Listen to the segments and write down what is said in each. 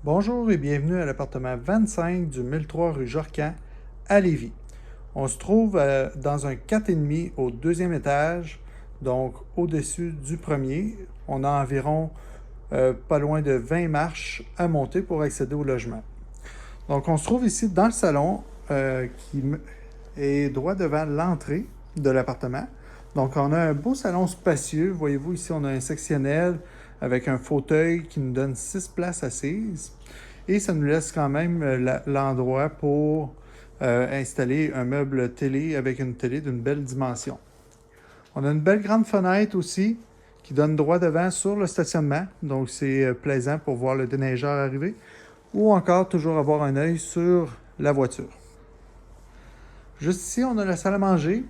Bonjour et bienvenue à l'appartement 25 du 1003 rue Jorcan à Lévis. On se trouve dans un 4,5 au deuxième étage, donc au-dessus du premier. On a environ pas loin de 20 marches à monter pour accéder au logement. Donc on se trouve ici dans le salon qui est droit devant l'entrée de l'appartement. Donc on a un beau salon spacieux. Voyez-vous ici on a un sectionnel avec un fauteuil qui nous donne 6 places assises. Et ça nous laisse quand même l'endroit pour installer un meuble télé avec une télé d'une belle dimension. On a une belle grande fenêtre aussi qui donne droit devant sur le stationnement. Donc c'est plaisant pour voir le déneigeur arriver ou encore toujours avoir un œil sur la voiture. Juste ici, on a la salle à manger.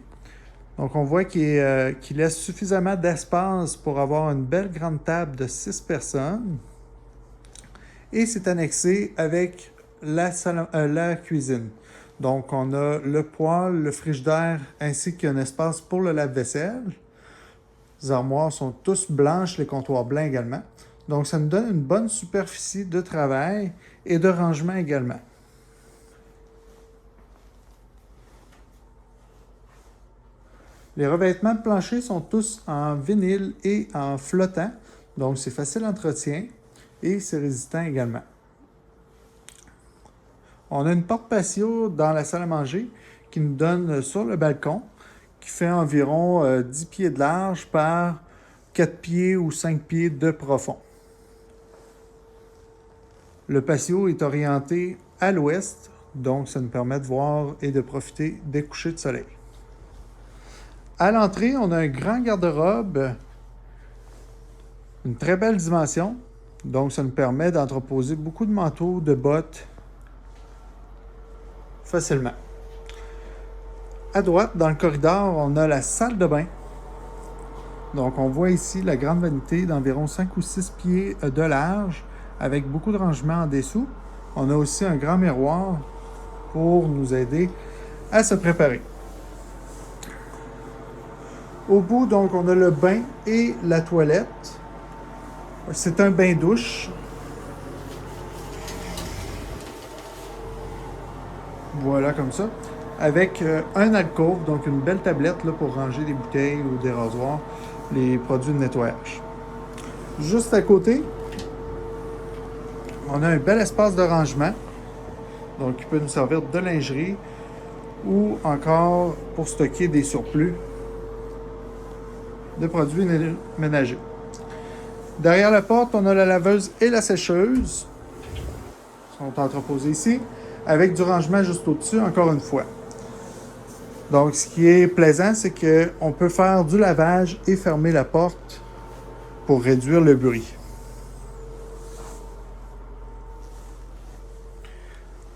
Donc on voit qu'il laisse suffisamment d'espace pour avoir une belle grande table de 6 personnes. Et c'est annexé avec la cuisine. Donc on a le poêle, le frigidaire ainsi qu'un espace pour le lave-vaisselle. Les armoires sont tous blanches, les comptoirs blancs également. Donc ça nous donne une bonne superficie de travail et de rangement également. Les revêtements de plancher sont tous en vinyle et en flottant, donc c'est facile d'entretien et c'est résistant également. On a une porte patio dans la salle à manger qui nous donne sur le balcon, qui fait environ 10 pieds de large par 4 pieds ou 5 pieds de profond. Le patio est orienté à l'ouest, donc ça nous permet de voir et de profiter des couchers de soleil. À l'entrée, on a un grand garde-robe, une très belle dimension, donc ça nous permet d'entreposer beaucoup de manteaux, de bottes facilement. À droite, dans le corridor, on a la salle de bain. Donc on voit ici la grande vanité d'environ 5 ou 6 pieds de large avec beaucoup de rangements en dessous. On a aussi un grand miroir pour nous aider à se préparer. Au bout, donc, on a le bain et la toilette. C'est un bain-douche. Voilà, comme ça. Avec un alcôve, donc une belle tablette là, pour ranger des bouteilles ou des rasoirs, les produits de nettoyage. Juste à côté, on a un bel espace de rangement, donc qui peut nous servir de lingerie ou encore pour stocker des surplus de produits ménagers. Derrière la porte, on a la laveuse et la sécheuse. Ils sont entreposés ici, avec du rangement juste au-dessus, encore une fois. Donc, ce qui est plaisant, c'est qu'on peut faire du lavage et fermer la porte pour réduire le bruit.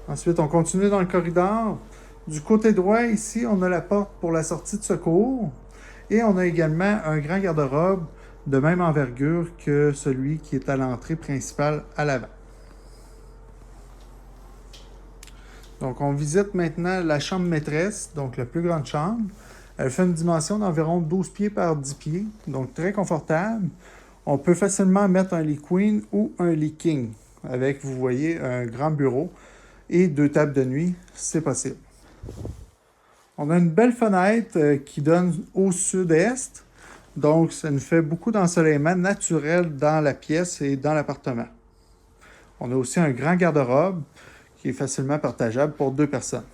Ensuite, on continue dans le corridor. Du côté droit, ici, on a la porte pour la sortie de secours. Et on a également un grand garde-robe de même envergure que celui qui est à l'entrée principale à l'avant. Donc, on visite maintenant la chambre maîtresse, donc la plus grande chambre. Elle fait une dimension d'environ 12 pieds par 10 pieds, donc très confortable. On peut facilement mettre un lit queen ou un lit king avec, vous voyez, un grand bureau et 2 tables de nuit, c'est possible. On a une belle fenêtre qui donne au sud-est, donc ça nous fait beaucoup d'ensoleillement naturel dans la pièce et dans l'appartement. On a aussi un grand garde-robe qui est facilement partageable pour 2 personnes.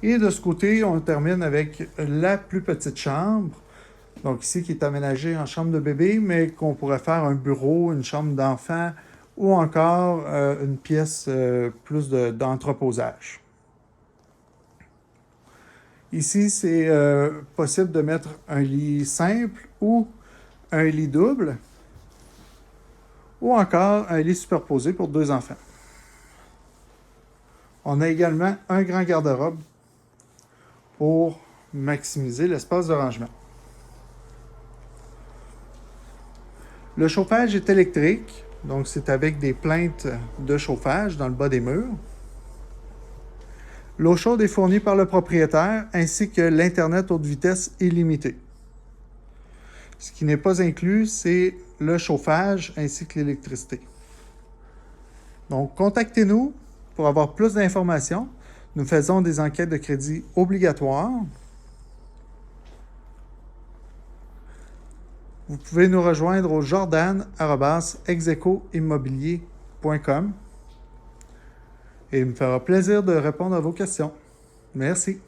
Et de ce côté, on termine avec la plus petite chambre, donc ici qui est aménagée en chambre de bébé, mais qu'on pourrait faire un bureau, une chambre d'enfant, ou encore une pièce plus d'entreposage. Ici, c'est possible de mettre un lit simple ou un lit double, ou encore un lit superposé pour 2 enfants. On a également un grand garde-robe pour maximiser l'espace de rangement. Le chauffage est électrique. Donc, c'est avec des plaintes de chauffage dans le bas des murs. L'eau chaude est fournie par le propriétaire ainsi que l'Internet haute vitesse illimité. Ce qui n'est pas inclus, c'est le chauffage ainsi que l'électricité. Donc, contactez-nous pour avoir plus d'informations. Nous faisons des enquêtes de crédit obligatoires. Vous pouvez nous rejoindre au jordan@execoimmobilier.com et il me fera plaisir de répondre à vos questions. Merci.